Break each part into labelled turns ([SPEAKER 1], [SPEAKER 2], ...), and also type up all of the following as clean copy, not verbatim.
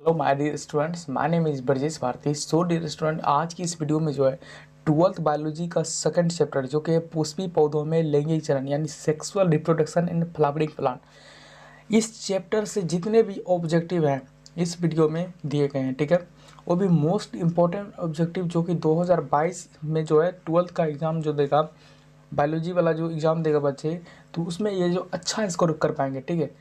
[SPEAKER 1] Hello my dear students, my name is Brajesh Bharti. So dear student, आज की इस video में जो है 12th बायोलॉजी का सेकंड चैप्टर जो कि है पुष्पी पौधों में लैंगिक चरण यानी sexual reproduction in flowering plant, इस चैप्टर से जितने भी ऑब्जेक्टिव हैं इस वीडियो में दिए गए हैं। ठीक है, वो भी मोस्ट इम्पोर्टेंट ऑब्जेक्टिव जो कि 2022 में जो है 12th का एग्ज़ाम जो देगा, बायोलॉजी वाला जो एग्ज़ाम देगा बच्चे, तो उसमें ये जो अच्छा स्कोर कर पाएंगे। ठीक है,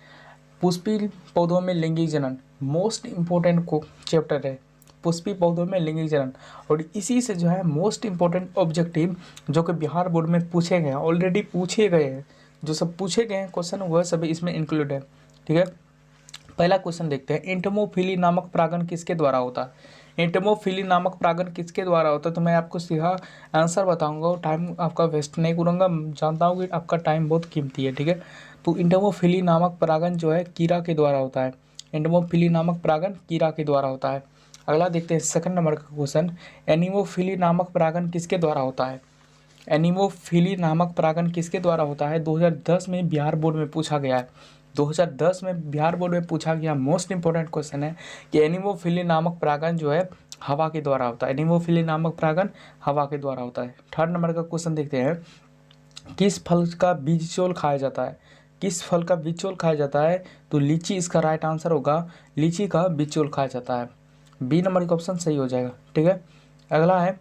[SPEAKER 1] पुष्पी पौधों में लैंगिक जनन मोस्ट इम्पोर्टेंट को चैप्टर है, पुष्पी पौधों में लैंगिक जनन। और इसी से जो है मोस्ट इम्पोर्टेंट ऑब्जेक्टिव जो कि बिहार बोर्ड में पूछे गए हैं, ऑलरेडी पूछे गए हैं, जो सब पूछे गए हैं क्वेश्चन वह सभी इसमें इंक्लूड है। ठीक है, पहला क्वेश्चन देखते हैं, एंटोमोफिली नामक परागण किसके द्वारा होता है। एंटोमोफिली नामक परागण किसके द्वारा होता है, तो मैं आपको सीधा आंसर बताऊंगा और टाइम आपका वेस्ट नहीं करूंगा। जानता हूँ कि आपका टाइम बहुत कीमती है। ठीक है, तो एंटोमोफिली नामक परागण जो है कीड़ा के द्वारा होता है। एंटोमोफिली नामक परागण कीड़ा के द्वारा होता है। अगला देखते हैं सेकंड नंबर का क्वेश्चन, एनिमोफिली नामक परागण किसके द्वारा होता है। एनिमोफिली नामक परागण किसके द्वारा होता है, 2010 में बिहार बोर्ड में पूछा गया है। 2010 में बिहार बोर्ड में पूछा गया मोस्ट इंपॉर्टेंट क्वेश्चन है कि एनिमोफिली नामक परागण जो है हवा के द्वारा होता है। एनिमोफिली नामक परागण हवा के द्वारा होता है। थर्ड नंबर का क्वेश्चन देखते हैं, किस फल का बीजचोल खाया जाता है। किस फल का बीजचोल खाया जाता है, तो लीची इसका राइट आंसर होगा। लीची का बीजचोल खाया जाता है। बी नंबर का ऑप्शन सही हो जाएगा। ठीक है, अगला है,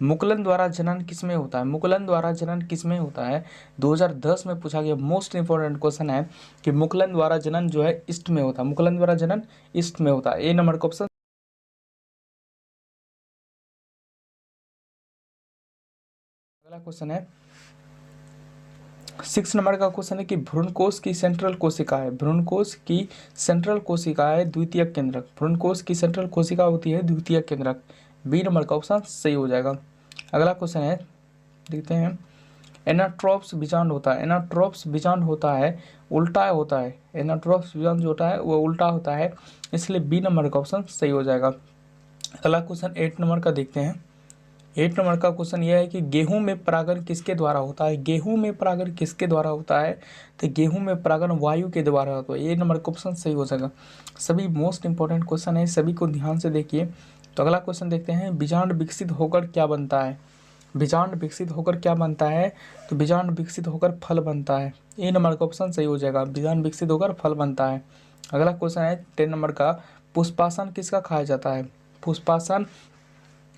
[SPEAKER 1] मुकुलन द्वारा जनन किसमें होता है। मुकुलन द्वारा जनन किसमें होता है, 2010 में पूछा गया मोस्ट इंपॉर्टेंट क्वेश्चन है कि मुकुलन द्वारा जनन जो है ईस्ट में होता है। मुकुलन द्वारा जनन ईस्ट में होता है। ए नंबर का ऑप्शन। अगला क्वेश्चन है, 6 नंबर का क्वेश्चन है कि भ्रूणकोश की सेंट्रल कोशिका है। भ्रूणकोश की सेंट्रल कोशिका है द्वितीयक केंद्रक। भ्रूणकोश की सेंट्रल कोशिका होती है द्वितीयक केंद्रक। बी नंबर का ऑप्शन सही हो जाएगा। अगला क्वेश्चन है, देखते हैं, एनाट्रोप्स बीजांड होता है। एनाट्रोप्स बीजांड होता है उल्टा होता है। एनाट्रोप्स बीजांड जो होता है वो उल्टा होता है, इसलिए बी नंबर का ऑप्शन सही हो जाएगा। अगला क्वेश्चन 8 नंबर का देखते हैं। 8 नंबर का क्वेश्चन यह है कि गेहूं में परागण किसके द्वारा होता है। गेहूं में परागण किसके द्वारा होता है, तो गेहूं में परागण वायु के द्वारा होता है। ए नंबर का ऑप्शन सही हो जाएगा। सभी मोस्ट इंपॉर्टेंट क्वेश्चन है, सभी को ध्यान से देखिए। तो अगला क्वेश्चन देखते हैं, बीजांड विकसित होकर क्या बनता है। बीजांड विकसित होकर क्या बनता है, तो बीजांड विकसित होकर फल बनता है। ए नंबर का ऑप्शन सही हो जाएगा। बीजांड विकसित होकर फल बनता है। अगला क्वेश्चन है 10 नंबर का, पुष्पासन किसका खाया जाता है। पुष्पासन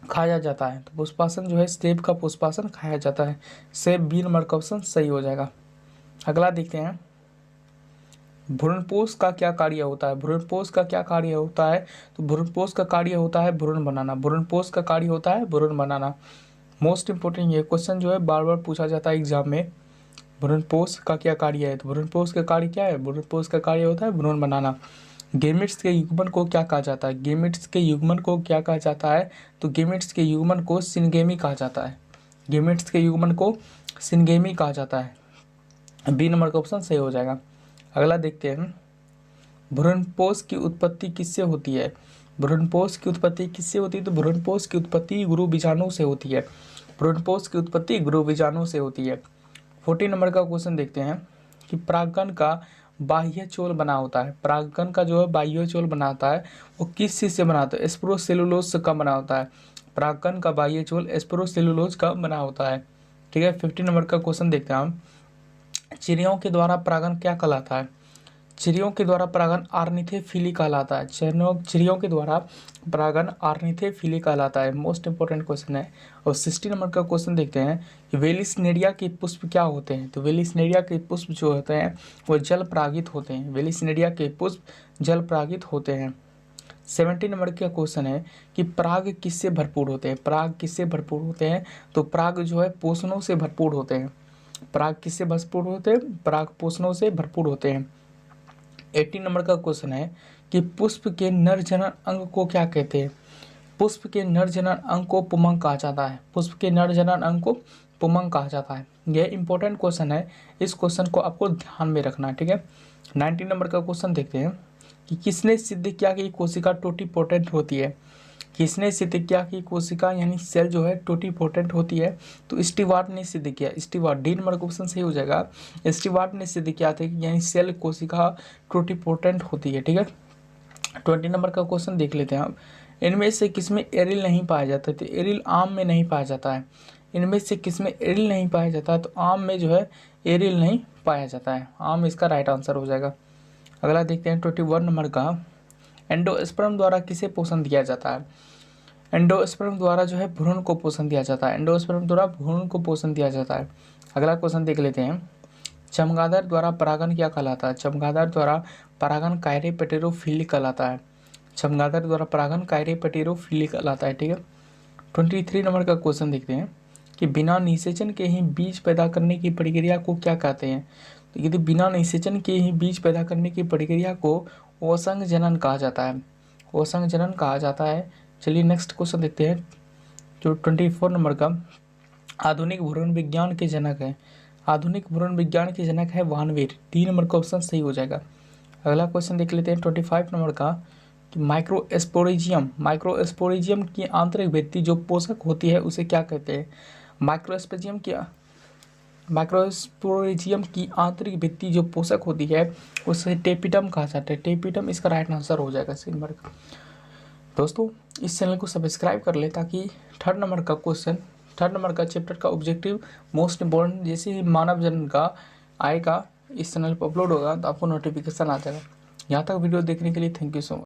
[SPEAKER 1] खाया जाता है, तो पुष्पासन जो है सेब का पुष्पासन खाया जाता है। सेब बी नंबर का ऑप्शन सही हो जाएगा। अगला देखते हैं, भ्रूणपोष का क्या कार्य होता है। भ्रूणपोष का क्या कार्य होता है, तो भ्रूणपोष का कार्य होता है भ्रूण बनाना। भ्रूणपोष का कार्य होता है भ्रूण बनाना। मोस्ट इंपोर्टेंट ये क्वेश्चन जो है बार बार पूछा जाता है एग्जाम में, भ्रूणपोष का क्या कार्य है, तो भ्रूणपोष का कार्य क्या है, भ्रूणपोष का कार्य होता है भ्रूण बनाना। गेमिट्स के युग्मन को क्या कहा जाता है। गेमिट्स के युग्मन को क्या कहा जाता है, तो गेमिट्स के युग्मन को सिनगेमी कहा जाता है। गेमिट्स के युग्मन को सिनगेमी कहा जाता है। बी नंबर का ऑप्शन सही हो जाएगा। अगला देखते हैं, भ्रूणपोष की उत्पत्ति किससे होती है। भ्रूणपोष की उत्पत्ति किससे होती है, तो भ्रूणपोष की उत्पत्ति गुरु बीजाणु से होती है। भ्रूणपोष की उत्पत्ति गुरु बीजाणु से होती है। 14 नंबर का क्वेश्चन देखते हैं कि परागकण का बाह्य चोल बना होता है। परागकण का जो है बाह्य चोल बनाता है वो किस चीज से बनाता है, स्पोरोसेलुलोज का बना होता है। परागकण का बाह्य चोल स्पोरोसेलुलोज का बना होता है। ठीक है, 15 नंबर का क्वेश्चन देखते हैं हम, चिड़ियों के द्वारा परागण क्या कहलाता है। चिड़ियों के द्वारा परागण आर्निथोफिली कहलाता है। चिड़ियों के द्वारा परागण आर्निथोफिली कहलाता है। मोस्ट इंपोर्टेंट क्वेश्चन है। और 60 नंबर का क्वेश्चन देखते हैं कि वेलिसनेरिया के पुष्प क्या होते हैं, तो वेलिसनेरिया के पुष्प जो होते हैं वो जल परागित होते हैं। वेलिसनेरिया के पुष्प जल परागित होते हैं। 70 नंबर का क्वेश्चन है कि पराग किससे भरपूर होते हैं। पराग किससे भरपूर होते हैं, तो पराग जो है पोषणों से भरपूर होते हैं। पराग किससे भरपूर होते हैं, पराग पोषणों से भरपूर होते हैं। 18 नंबर का क्वेश्चन है कि पुष्प के नर जनन अंग को क्या कहते हैं। पुष्प के नर जनन अंग को पुमंग कहा जाता है। पुष्प के नर जनन अंग को पुमंग कहा जाता है। यह इंपॉर्टेंट क्वेश्चन है, इस क्वेश्चन को आपको ध्यान में रखना है। ठीक है, 19 नंबर का क्वेश्चन देखते हैं कि किसने सिद्ध किया कि कोशिका टोटीपोटेंट होती है। किसने सिद्ध किया कि कोशिका यानी सेल जो है टोटीपोटेंट होती है, तो स्टीवार्ट ने सिद्ध किया। स्टीवार्ट, डी नंबर का ऑप्शन सही हो जाएगा। स्टीवार्ट ने सिद्ध किया था कि यानी सेल कोशिका टोटीपोटेंट होती है। ठीक है, 20 नंबर का क्वेश्चन देख लेते हैं आप। इनमें से किसमें एरिल नहीं पाया जाता है? तो एरिल आम में नहीं पाया जाता है। इनमें से किसमें एरिल नहीं पाया जाता है? तो आम में जो है एरिल नहीं पाया जाता है। आम इसका राइट आंसर हो जाएगा। अगला देखते हैं 21 नंबर का। एंडोस्पर्म द्वारा किसे पोषण दिया जाता है? एंडोस्पर्म द्वारा जो है भ्रूण को पोषण दिया जाता है। एंडोस्पर्म द्वारा भ्रूण को पोषण दिया जाता है। अगला क्वेश्चन देख लेते हैं। चमगादड़ द्वारा परागण क्या कहलाता है? चमगादड़ द्वारा परागण कायरेपेटेरोफिली कहलाता है। चमगादड़ द्वारा परागण कायरेपेटेरोफिली कहलाता है। ठीक है। 23 नंबर का क्वेश्चन देखते हैं कि बिना निषेचन के ही बीज पैदा करने की प्रक्रिया को क्या कहते हैं? तो यदि बिना निषेचन के ही बीज पैदा करने की प्रक्रिया को ओसंग जनन कहा जाता है। ओसंग जनन कहा जाता है। चलिए नेक्स्ट क्वेश्चन देखते हैं जो 24 नंबर का। आधुनिक भ्रूण विज्ञान के जनक है। आधुनिक भ्रूण विज्ञान के जनक है वानवेर। 3 नंबर का ऑप्शन सही हो जाएगा। अगला क्वेश्चन देख लेते हैं 25 नंबर का कि माइक्रोस्पोरेजियम की आंतरिक भित्ति जो पोषक होती है उसे क्या कहते हैं? माइक्रोस्पोरेजियम की आंतरिक भित्ति जो पोषक होती है उसे टेपिटम कहा जाता है। टेपिटम इसका राइट आंसर हो जाएगा सी नंबर का। दोस्तों इस चैनल को सब्सक्राइब कर ले ताकि थर्ड नंबर का चैप्टर का ऑब्जेक्टिव मोस्ट इम्पोर्टेंट जैसे ही मानव जन्म का आएगा इस चैनल पर अपलोड होगा तो आपको नोटिफिकेशन आ जाएगा। यहाँ तक वीडियो देखने के लिए थैंक यू सो मच।